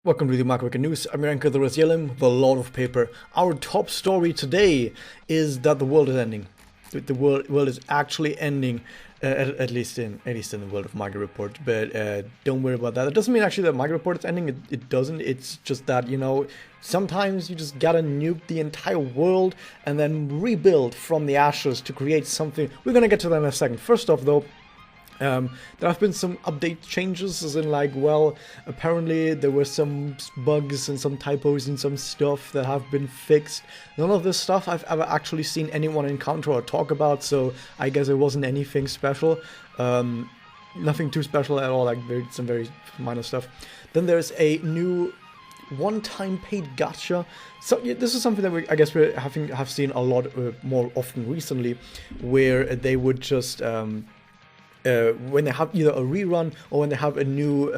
Welcome to the MagiReco News. I'm your anchor, the Yelim, the Lord of Paper. Our top story today is that the world is ending. The world is actually ending, at least in the world of MagiReport. But don't worry about that. It doesn't mean actually that MagiReport is ending. It doesn't. It's just that, you know, sometimes you just gotta nuke the entire world and then rebuild from the ashes to create something. We're gonna get to that in a second. First off, though, there have been some update changes, as in, like, well, apparently there were some bugs and some typos and some stuff that have been fixed. None of this stuff I've ever actually seen anyone encounter or talk about, so I guess it wasn't anything special. Nothing too special at all, like some very minor stuff. Then there's a new one-time paid gacha. So yeah, this is something that I guess we have seen a lot more often recently, where they would just when they have either a rerun or when they have a new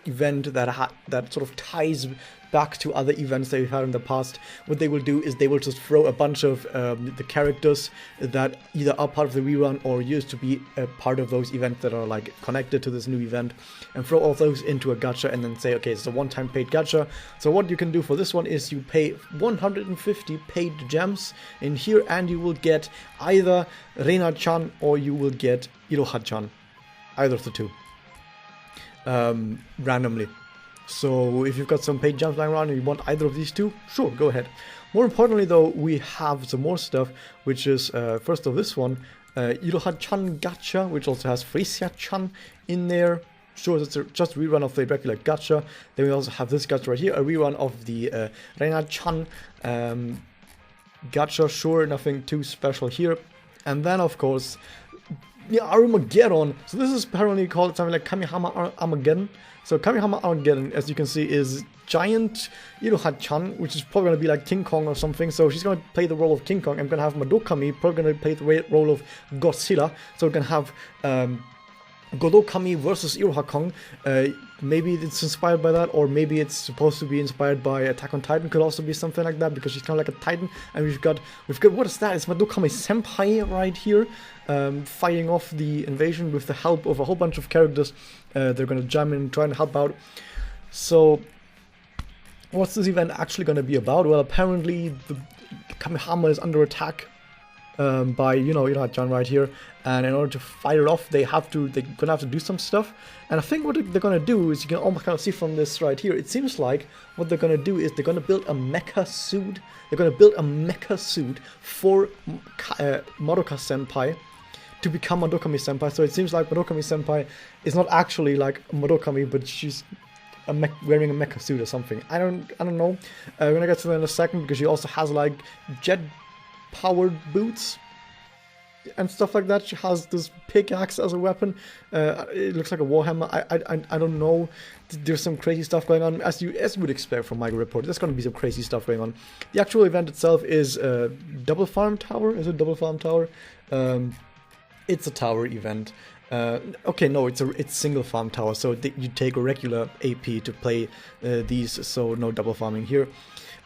event that sort of ties back to other events that we've had in the past, what they will do is they will just throw a bunch of the characters that either are part of the rerun or used to be a part of those events that are like connected to this new event, and throw all those into a gacha and then say, okay, it's a one-time paid gacha. So what you can do for this one is you pay 150 paid gems in here, and you will get either Reina-chan or you will get Iroha-chan, either of the two, randomly. So if you've got some paid gems lying around and you want either of these two, sure, go ahead. More importantly, though, we have some more stuff, which is, first of this one, Iroha-chan gacha, which also has Frisia-chan in there. Sure, it's just a rerun of the regular gacha. Then we also have this gacha right here, a rerun of the Reina-chan gacha. Sure, nothing too special here. And then, of course, yeah, Armageddon. So this is apparently called something like Kamihama Armageddon. So Kamihama Armageddon, as you can see, is giant Iroha-chan, which is probably going to be like King Kong or something. So she's going to play the role of King Kong. I'm going to have Madokami probably going to play the role of Godzilla. So we're going to have Godokami versus Iroha-kong. Maybe it's inspired by that, or maybe it's supposed to be inspired by Attack on Titan. Could also be something like that, because she's kind of like a Titan. And we've got what is that? It's Madokami Senpai right here, fighting off the invasion with the help of a whole bunch of characters. They're gonna jump in and try and help out. So, what's this event actually gonna be about? Well, apparently the Kamihama is under attack by, you know, Iroha-chan right here, and in order to fight it off, they're gonna have to do some stuff. And I think what they're gonna do is, you can almost kind of see from this right here, it seems like what they're gonna do is they're gonna build a mecha suit. They're gonna build a mecha suit for Madoka Senpai to become Madokami Senpai. So it seems like Madokami Senpai is not actually like Madokami, but she's wearing a mecha suit or something. I don't know. We're gonna get to that in a second, because she also has like jet powered boots and stuff like that. She has this pickaxe as a weapon. It looks like a warhammer. I don't know. There's some crazy stuff going on, as you would expect from MagiReport. There's going to be some crazy stuff going on. The actual event itself is Double Farm Tower. Is it Double Farm Tower? It's a tower event. Okay, no, it's single farm tower. So you take a regular AP to play these. So no double farming here.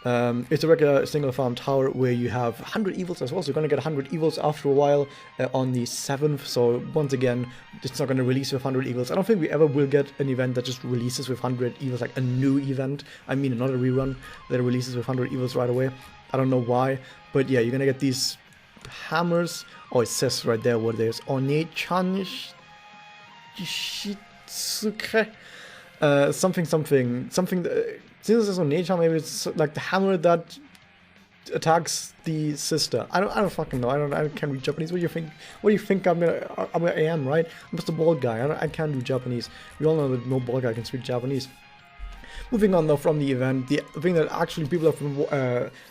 It's a regular single farm tower where you have 100 evils as well, so you're going to get 100 evils after a while on the 7th, so once again, it's not going to release with 100 evils. I don't think we ever will get an event that just releases with 100 evils, like a new event, I mean not a rerun, that releases with 100 evils right away. I don't know why, but yeah, you're going to get these hammers. Oh, it says right there what there's One-chan Shitsuke, something that, since it's on nature, maybe it's like the hammer that attacks the sister. I don't fucking know. I can't read Japanese. What do you think? What do you think I am, right? I'm just a bald guy. I can't do Japanese. We all know that no bald guy can speak Japanese. Moving on though from the event, the thing that actually people have been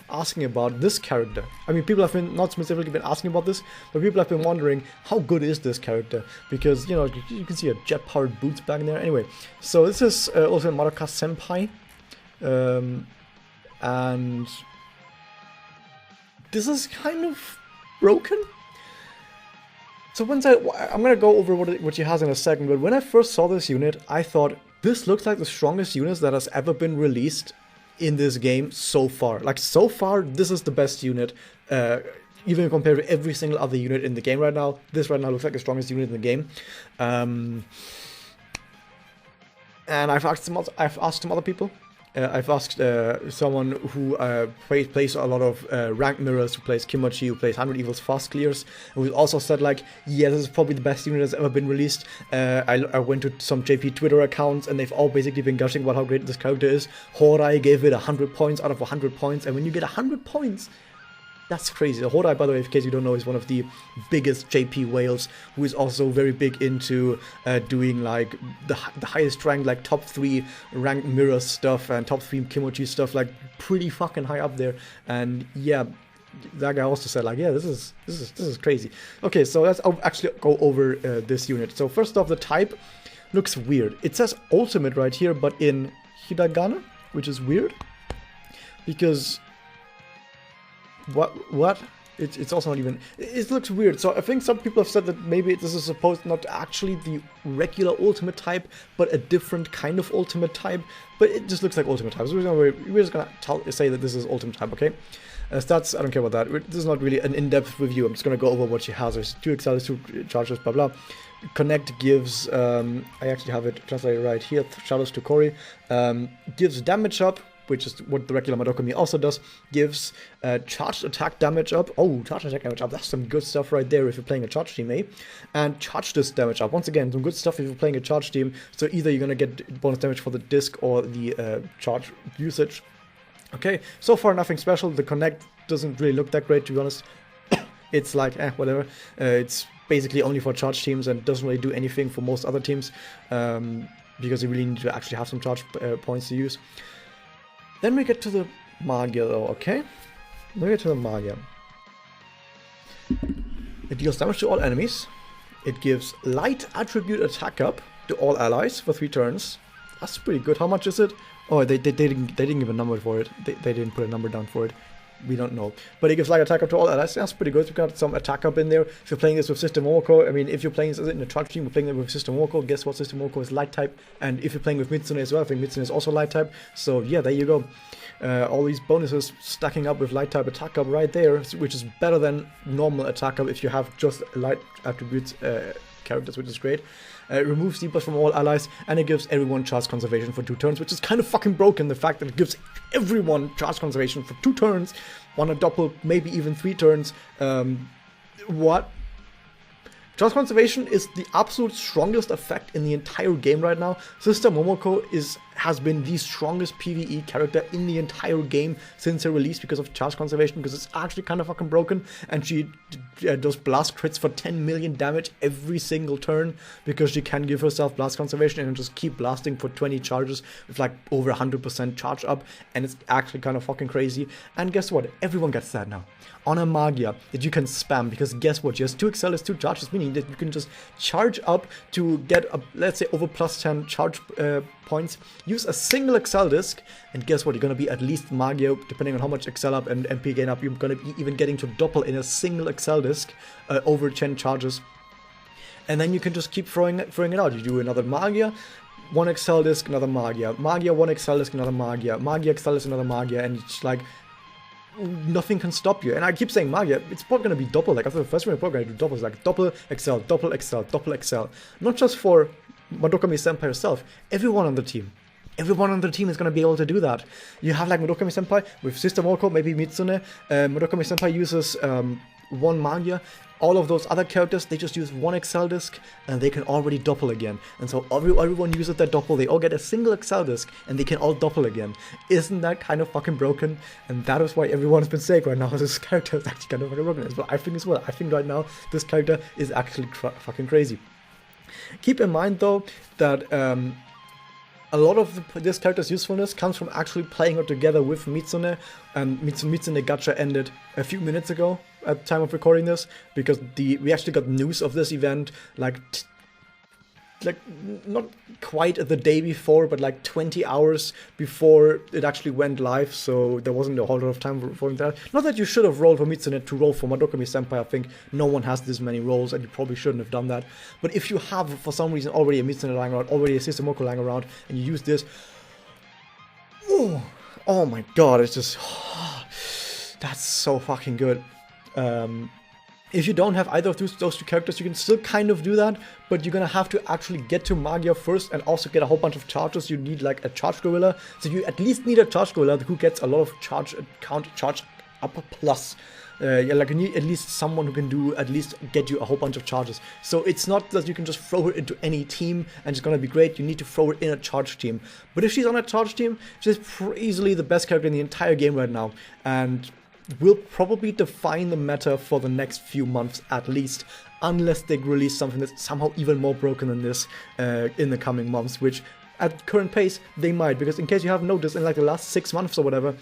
asking about this character. I mean, people have been not specifically been asking about this, but people have been wondering how good is this character, because, you know, you can see a jet-powered boots back there. Anyway, so this is also Madoka Senpai. And this is kind of broken. So I'm gonna go over what she has in a second, but when I first saw this unit, I thought, this looks like the strongest unit that has ever been released in this game so far. Like, so far, this is the best unit, even compared to every single other unit in the game right now. This right now looks like the strongest unit in the game. And I've asked some other people, I've asked someone who plays a lot of rank mirrors, who plays Kimochi, who plays 100 Evils fast clears, who also said like, yeah, this is probably the best unit that's ever been released. I went to some JP Twitter accounts and they've all basically been gushing about how great this character is. Horai gave it 100 points out of 100 points, and when you get 100 points, that's crazy. Horai, by the way, in case you don't know, is one of the biggest JP whales, who is also very big into doing like the highest rank, like top 3 ranked mirror stuff and top 3 Kimochi stuff, like pretty fucking high up there. And yeah, that guy also said like, yeah, this is crazy. Okay, so let's actually go over this unit. So first off, the type looks weird. It says ultimate right here, but in hiragana, which is weird because what? It's also not even... It looks weird. So I think some people have said that maybe this is supposed not actually the regular ultimate type, but a different kind of ultimate type. But it just looks like ultimate type. So we're just gonna say that this is ultimate type, okay? Stats, I don't care about that. This is not really an in-depth review. I'm just gonna go over what she has. There's 2 Excels, 2 charges, blah blah. Connect gives, I actually have it translated right here, shoutouts to Corey, gives damage up, which is what the regular Madoka also does, gives charged attack damage up. Oh, charged attack damage up, that's some good stuff right there if you're playing a charge team, eh? And charge disc damage up. Once again, some good stuff if you're playing a charge team. So either you're gonna get bonus damage for the disc or the charge usage. Okay, so far nothing special. The connect doesn't really look that great, to be honest. It's like, whatever. It's basically only for charge teams and doesn't really do anything for most other teams, because you really need to actually have some charge points to use. Then we get to the Magia though, okay? Then we get to the Magia. It deals damage to all enemies. It gives light attribute attack up to all allies for 3 turns. That's pretty good. How much is it? Oh, they didn't give a number for it. They didn't put a number down for it. We don't know. But it gives light attack up to all allies. That's pretty good. We've got some attack up in there. If you're playing this with System Momoko, I mean, if you're playing this in a charge team, we're playing it with System Momoko. Guess what? System Momoko is light type. And if you're playing with Mitsune as well, I think Mitsune is also light type. So yeah, there you go. All these bonuses stacking up with light type attack up right there, which is better than normal attack up if you have just light attributes characters, which is great. Removes debuffs from all allies, and it gives everyone charge conservation for 2 turns, which is kind of fucking broken, the fact that it gives everyone charge conservation for 2 turns, on a double, maybe even 3 turns. What? Charge conservation is the absolute strongest effect in the entire game right now. Sister Momoko has been the strongest PvE character in the entire game since her release because of charge conservation, because it's actually kind of fucking broken, and she does blast crits for 10 million damage every single turn because she can give herself blast conservation and just keep blasting for 20 charges with like over 100% charge up, and it's actually kind of fucking crazy. And guess what? Everyone gets that now on a Magia that you can spam, because guess what? She has 2 Excellus, 2 charges, meaning that you can just charge up to get, let's say, over plus 10 charge points, use a single Excel disc, and guess what? You're going to be at least Magia, depending on how much Excel up and MP gain up, you're going to be even getting to double in a single Excel disc over 10 charges. And then you can just keep throwing it out. You do another Magia, 1 Excel disc, another Magia, Magia, 1 Excel disc, another Magia, Magia Excel disc, another Magia, and it's like, nothing can stop you. And I keep saying Magia, it's probably going to be double. Like after the first round, we're going to do doubles, like double Excel, double Excel, double Excel. Not just for Madoka Senpai herself, everyone on the team. Everyone on the team is going to be able to do that. You have like Madoka Senpai with Sister Momoko, maybe Mitsune. Madoka Senpai uses 1 Magia. All of those other characters, they just use 1 Excel disc and they can already double again. And so everyone uses their double, they all get a single Excel disc and they can all double again. Isn't that kind of fucking broken? And that is why everyone has been saying right now this character is actually kind of fucking broken. But I think as well. I think right now this character is actually fucking crazy. Keep in mind though that a lot of this character's usefulness comes from actually playing her together with Mitsune, and Mitsune Gacha ended a few minutes ago at the time of recording this, because we actually got news of this event like not quite the day before, but like 20 hours before it actually went live, so there wasn't a whole lot of time for that. Not that you should have rolled for Mitsune to roll for Madoka Senpai. I think no one has this many rolls, and you probably shouldn't have done that. But if you have, for some reason, already a Mitsune lying around, already a Sister Momoko lying around, and you use this, oh my god, it's just, that's so fucking good. If you don't have either of those two characters, you can still kind of do that, but you're gonna have to actually get to Magia first and also get a whole bunch of charges. You need like a charge gorilla, so you at least need a charge gorilla who gets a lot of charge up plus. Yeah, like you need at least someone who can do at least get you a whole bunch of charges. So it's not that you can just throw her into any team and it's gonna be great. You need to throw her in a charge team. But if she's on a charge team, she's easily the best character in the entire game right now, and will probably define the meta for the next few months at least, unless they release something that's somehow even more broken than this in the coming months, which at current pace they might, because in case you haven't noticed, in like the last 6 months or whatever,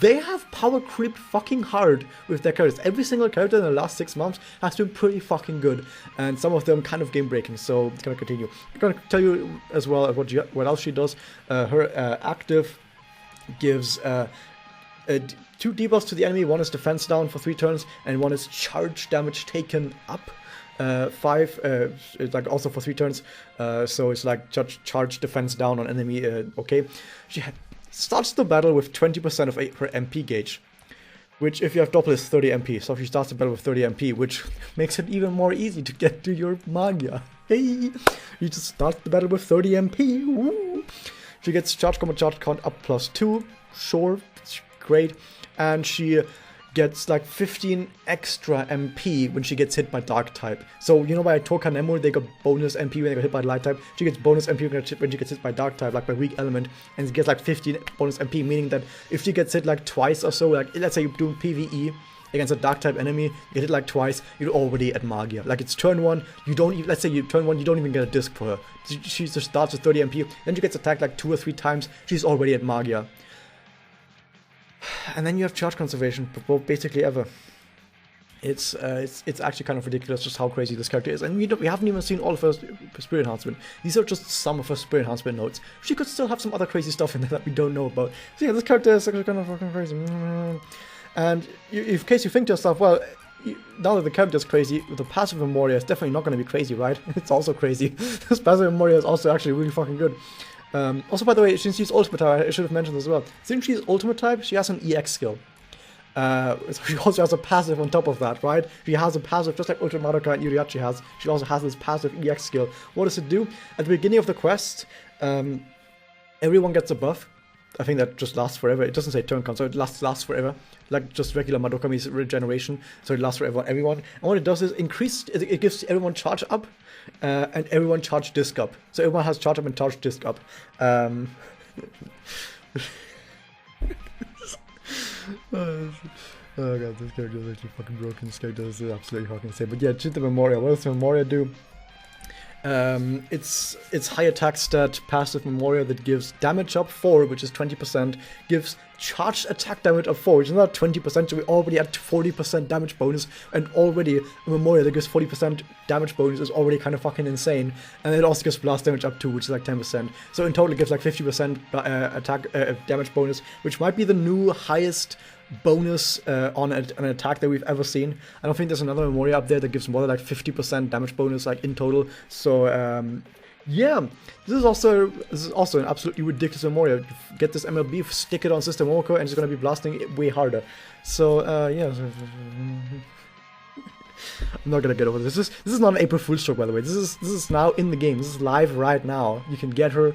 they have power creeped fucking hard with their characters. Every single character in the last 6 months has been pretty fucking good, and some of them kind of game breaking, so it's gonna continue. I'm gonna tell you as well what else she does. Her active gives 2 debuffs to the enemy. One is defense down for 3 turns, and one is charge damage taken up. 5 it's like also for 3 turns, so it's like charge defense down on enemy. Okay, she starts the battle with 20% of her MP gauge, which if you have doppel is 30 MP. So if she starts the battle with 30 MP, which makes it even more easy to get to your Magia. Hey, you just start the battle with 30 MP. Woo. She gets charge count up +2. Sure, it's great. And she gets like 15 extra MP when she gets hit by dark type. So you know by Toka Nemu they got bonus MP when they got hit by light type. She gets bonus MP when she gets hit by dark type, like by weak element, and she gets like 15 bonus MP, meaning that if she gets hit like twice or so, like let's say you're doing PvE against a dark type enemy, you get hit like twice, you're already at Magia. Like it's turn 1, you don't even, let's say you turn 1, you don't even get a disc for her. She just starts with 30 MP, then she gets attacked like 2 or 3 times, she's already at Magia. And then you have charge conservation, basically ever. It's actually kind of ridiculous just how crazy this character is, and we haven't even seen all of her spirit enhancement. These are just some of her spirit enhancement notes. She could still have some other crazy stuff in there that we don't know about. So yeah, this character is actually kind of fucking crazy. And in case you think to yourself, well, now that the character is crazy, the passive of Moria is definitely not going to be crazy, right? It's also crazy. This passive of Moria is also actually really fucking good. Also, by the way, since she's ultimate type, I should have mentioned as well. Since she's ultimate type, she has an EX skill. So she also has a passive on top of that, right? She has a passive, just like Ultra Madoka and Yuriachi has. She also has this passive EX skill. What does it do? At the beginning of the quest, everyone gets a buff. I think that just lasts forever. It doesn't say turn count, so it lasts forever. Like just regular Madoka means regeneration, so it lasts for everyone. And what it does is it gives everyone charge up, and everyone charge disc up. So everyone has charge up and charge disc up. Oh god, this character is actually fucking broken. This character is absolutely fucking insane. But yeah, Chinta Memoria. What does Memoria do? It's high attack stat passive Memoria that gives damage up 4, which is 20%, gives charged attack damage up 4, which is not 20%, so we already at 40% damage bonus, and already a Memoria that gives 40% damage bonus is already kind of fucking insane, and it also gives blast damage up 2, which is like 10%, so in total it gives like 50% attack damage bonus, which might be the new highest bonus on an attack that we've ever seen. I don't think there's another Memoria up there that gives more than like 50% damage bonus like in total. So yeah, this is also an absolutely ridiculous Memoria. Get this MLB, stick it on System Oko, and it's gonna be blasting it way harder. So yeah. I'm not gonna get over this. This is not an April Fool's joke, by the way. This is now in the game. This is live right now. You can get her,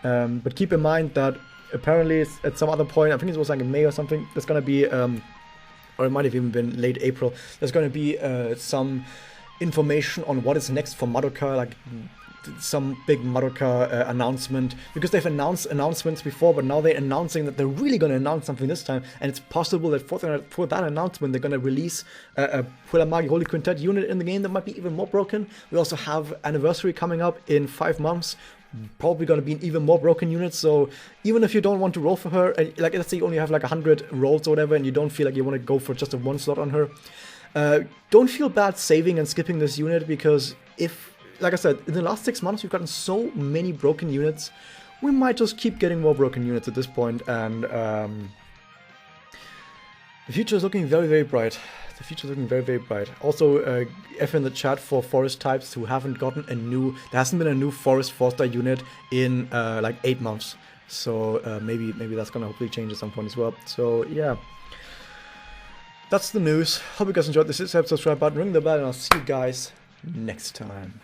but keep in mind that apparently at some other point, I think it was like in May or something, there's gonna be, or it might have even been late April, there's gonna be some information on what is next for Madoka, like some big Madoka announcement, because they've announced announcements before, but now they're announcing that they're really gonna announce something this time, and it's possible that for that announcement they're gonna release a Pulamagi Holy Quintet unit in the game that might be even more broken. We also have Anniversary coming up in 5 months, probably going to be an even more broken unit, so even if you don't want to roll for her, like let's say you only have like 100 rolls or whatever, and you don't feel like you want to go for just a 1 slot on her, don't feel bad saving and skipping this unit, because if, like I said, in the last 6 months we've gotten so many broken units, we might just keep getting more broken units at this point, and the future is looking very, very bright. The future is looking very, very bright. Also, F in the chat for forest types who haven't gotten there hasn't been a new forest 4-star unit in like 8 months. So maybe that's gonna hopefully change at some point as well. So yeah. that's the news. Hope you guys enjoyed this. Hit the subscribe button, ring the bell, and I'll see you guys next time.